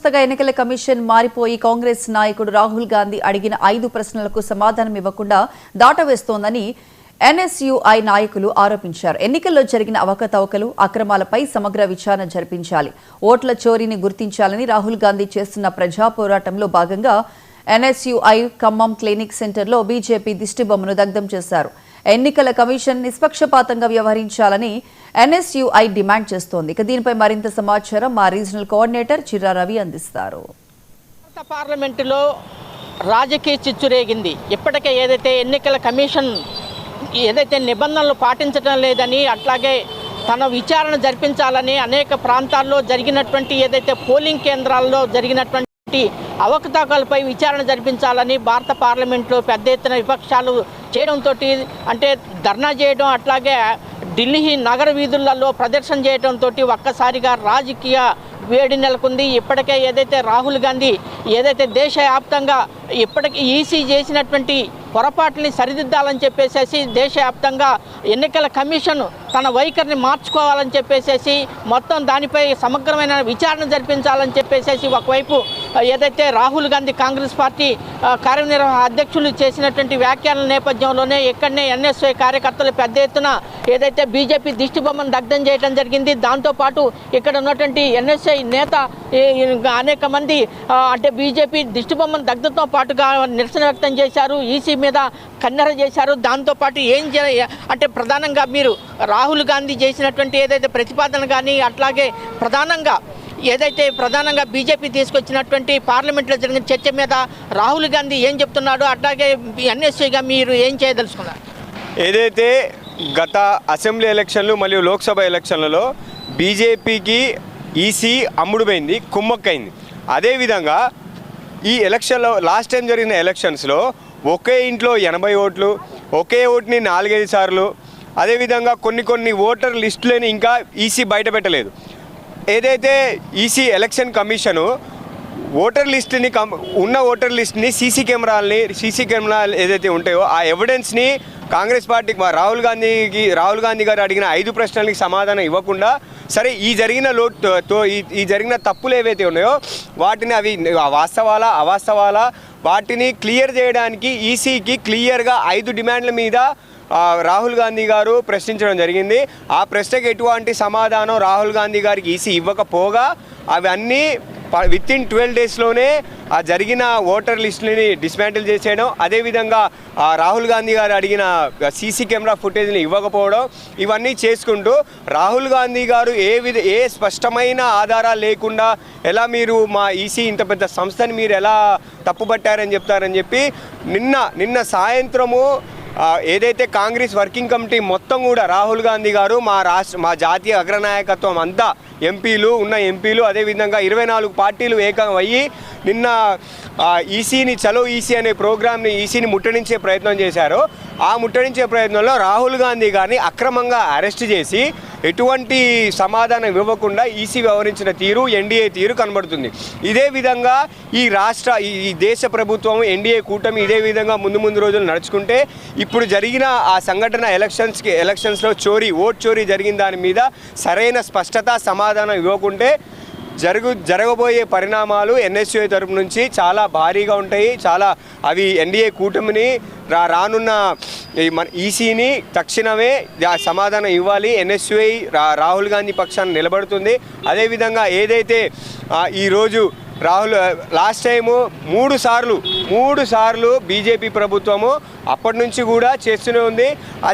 సంస్థగా ఎన్నికల కమిషన్ మారిపోయి కాంగ్రెస్ నాయకుడు రాహుల్ గాంధీ అడిగిన 5 ప్రశ్నలకు సమాధానం ఇవ్వకుండా దాటవేస్తోందని ఎన్ఎస్యుఐ నాయకులు ఆరోపించారు. ఎన్నికల్లో జరిగిన అవకతవకలు, అక్రమాలపై సమగ్ర విచారణ జరిపించాలి, ఓట్ల చోరీని గుర్తించాలని రాహుల్ గాంధీ చేస్తున్న ప్రజా పోరాటంలో భాగంగా ఎన్ఎస్యుఐ ఖమ్మం క్లినిక్ సెంటర్లో బీజేపీ దిష్టిబొమ్మను దగ్ధం చేశారు. ఎన్నికల కమిషన్ నిష్పక్షపాతంగా వ్యవహరించాలని ఎన్ఎస్యుఐ డిమాండ్ చేస్తోంది. దీనిపై మరింత సమాచారం మా రీజనల్ కోఆర్డినేటర్ చిర్రా రవి అందిస్తారు. పార్లమెంటులో రాజకీయ చిచ్చురేగింది. ఇప్పటికే ఏదైతే ఎన్నికల కమిషన్ ఏదైతే నిబంధనలు పాటించడం లేదని, అట్లాగే తన విచారణ జరిపించాలని అనేక ప్రాంతాల్లో జరిగినటువంటి ఏదైతే పోలింగ్ కేంద్రాల్లో జరిగినటువంటి అవకతవకలపై విచారణ జరిపించాలని భారత పార్లమెంట్లో పెద్ద ఎత్తున విపక్షాలు చేయడంతో, అంటే ధర్నా చేయడం, అట్లాగే ఢిల్లీ నగర వీధులలో ప్రదర్శన చేయడంతో ఒక్కసారిగా రాజకీయ వేడి నెలకొంది. ఇప్పటికే ఏదైతే రాహుల్ గాంధీ ఏదైతే దేశవ్యాప్తంగా ఇప్పటికీ ఈసీ చేసినటువంటి పొరపాట్లని సరిదిద్దాలని చెప్పేసి దేశవ్యాప్తంగా ఎన్నికల కమిషన్ తన వైఖరిని మార్చుకోవాలని చెప్పేసి మొత్తం దానిపై సమగ్రమైన విచారణ జరిపించాలని చెప్పేసి ఒకవైపు ఏదైతే రాహుల్ గాంధీ కాంగ్రెస్ పార్టీ కార్యనిర్వాహక అధ్యక్షులు చేసినటువంటి వ్యాఖ్యల నేపథ్యంలోనే ఇక్కడనే ఎన్ఎస్ఐ కార్యకర్తలు పెద్ద ఎత్తున ఏదైతే బీజేపీ దిష్టిబొమ్మను దగ్ధం చేయడం జరిగింది. దాంతోపాటు ఇక్కడ ఉన్నటువంటి ఎన్ఎస్ఐ నేత అనేక మంది అంటే బీజేపీ దిష్టిబొమ్మను దగ్ధంతో పాటుగా నిరసన వ్యక్తం చేశారు, ఈసీ మీద కన్నెర చేశారు. దాంతోపాటు అంటే ప్రధానంగా మీరు రాహుల్ గాంధీ చేసినటువంటి ఏదైతే ప్రతిపాదన కానీ, అట్లాగే ప్రధానంగా బీజేపీ తీసుకొచ్చినటువంటి పార్లమెంట్లో జరిగిన చర్చ మీద రాహుల్ గాంధీ ఏం చెప్తున్నాడో, అట్లాగే ఎన్ఎస్ఐగా మీరు ఏం చేయదలుచుకున్నారు? ఏదైతే గత అసెంబ్లీ ఎలక్షన్లు మరియు లోక్సభ ఎలక్షన్లలో బీజేపీకి ఈసీ అమ్ముడుపోయింది, కుమ్మక్కైంది. అదేవిధంగా ఈ ఎలక్షన్లో లాస్ట్ టైం జరిగిన ఎలక్షన్స్లో ఒకే ఇంట్లో 80 ఓట్లు, ఒకే ఓటుని 4-5 సార్లు, అదేవిధంగా కొన్ని ఓటర్ లిస్టులని ఇంకా ఈసీ బయట పెట్టలేదు. ఏదైతే ఈసీ ఎలక్షన్ కమిషను ఓటర్ లిస్టుని ఉన్న ఓటర్ లిస్ట్ని సీసీ కెమెరాలు ఏదైతే ఉంటాయో ఆ ఎవిడెన్స్ని కాంగ్రెస్ పార్టీకి రాహుల్ గాంధీ గారు అడిగిన 5 ప్రశ్నలకి సమాధానం ఇవ్వకుండా, సరే ఈ జరిగిన తప్పులు ఏవైతే ఉన్నాయో వాటిని అవి అవాస్తవాలా వాటిని క్లియర్ చేయడానికి ఈసీకి క్లియర్గా 5 డిమాండ్ల మీద రాహుల్ గాంధీ గారు ప్రశ్నించడం జరిగింది. ఆ ప్రశ్నకు ఎటువంటి సమాధానం రాహుల్ గాంధీ గారికి ఈసీ ఇవ్వకపోగా అవన్నీ వితిన్ 12 డేస్లోనే ఆ జరిగిన ఓటర్ లిస్టుని డిస్మాంటిల్ చేసేయడం, అదేవిధంగా రాహుల్ గాంధీ గారు అడిగిన సీసీ కెమెరా ఫుటేజ్ని ఇవ్వకపోవడం, ఇవన్నీ చేసుకుంటూ రాహుల్ గాంధీ గారు ఏ స్పష్టమైన ఆధారాలు లేకుండా ఎలా మీరు మా ఈసీ ఇంత పెద్ద సంస్థని మీరు ఎలా తప్పుపట్టారని చెప్తారని చెప్పి నిన్న సాయంత్రము ఏదైతే కాంగ్రెస్ వర్కింగ్ కమిటీ మొత్తం కూడా రాహుల్ గాంధీ గారు మా జాతీయ అగ్రనాయకత్వం అంతా ఎంపీలు అదేవిధంగా 24 పార్టీలు ఏకం అయ్యి నిన్న ఈసీని చలో ఈసీ అనే ప్రోగ్రామ్ని ఈసీని ముట్టడించే ప్రయత్నం చేశారు. ఆ ముట్టడించే ప్రయత్నంలో రాహుల్ గాంధీ గారిని అక్రమంగా అరెస్ట్ చేసి ఎటువంటి సమాధానం ఇవ్వకుండా ఈసీ వ్యవహరించిన తీరు, ఎన్డీఏ తీరు కనబడుతుంది. ఇదే విధంగా ఈ దేశ ప్రభుత్వం, ఎన్డీఏ కూటమి ఇదే విధంగా ముందు రోజులు నడుచుకుంటే ఇప్పుడు జరిగిన ఆ సంఘటన ఎలక్షన్స్లో ఓట్ చోరీ జరిగిన దాని మీద సరైన స్పష్టత, సమాధానం ఇవ్వకుంటే జరగబోయే పరిణామాలు ఎన్ఎస్యుఐ తరపు నుంచి చాలా భారీగా ఉంటాయి. అవి ఎన్డీఏ కూటమిని రానున్న మన ఈసీని తక్షణమే సమాధానం ఇవ్వాలి. ఎన్ఎస్యుఐ రాహుల్ గాంధీ పక్షాన్ని నిలబడుతుంది. అదేవిధంగా ఏదైతే ఈరోజు లాస్ట్ టైము 3 సార్లు బీజేపీ ప్రభుత్వము అప్పటి నుంచి కూడా చేస్తూనే ఉంది. ఆ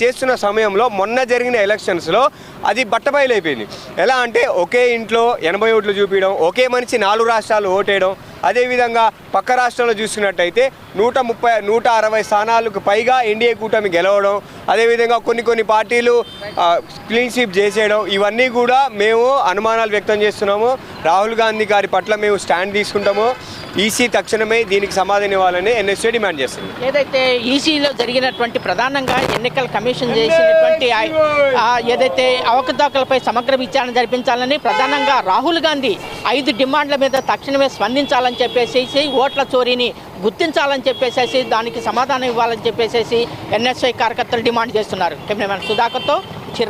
చేస్తున్న సమయంలో మొన్న జరిగిన ఎలక్షన్స్లో అది బట్టబయలైపోయింది. ఎలా అంటే ఒకే ఇంట్లో 80 ఓట్లు చూపించడం, ఒకే మనిషి 4 రాష్ట్రాలు ఓటేయడం, అదేవిధంగా పక్క రాష్ట్రంలో చూసుకున్నట్టయితే 160 స్థానాలకు పైగా ఎన్డీఏ కూటమి గెలవడం, అదేవిధంగా కొన్ని పార్టీలు క్లీన్ స్వీప్ చేసేయడం, ఇవన్నీ కూడా మేము అనుమానాలు వ్యక్తం చేస్తున్నాము. రాహుల్ గాంధీ గారి పట్ల మేము స్టాండ్ తీసుకుంటాము. ఈసీ తక్షణమే దీనికి సమాధానం ఇవ్వాలని ఎన్ఎస్ఏ డిమాండ్ చేస్తుంది. ఏదైతే ఈసీలో జరిగినటువంటి ప్రధానంగా ఎన్నికల కమిషన్ చేసినటువంటి ఏదైతే అవకతవకలపై సమగ్ర విచారణ జరిపించాలని ప్రధానంగా రాహుల్ గాంధీ 5 డిమాండ్ల మీద తక్షణమే స్పందించాలని చెప్పేసి, ఓట్ల చోరీని గుర్తించాలని చెప్పేసి, దానికి సమాధానం ఇవ్వాలని చెప్పేసి ఎన్ఎస్ఐ కార్యకర్తలు డిమాండ్ చేస్తున్నారు. కెమెరామెన్ సుధాకర్తో చిర్రా.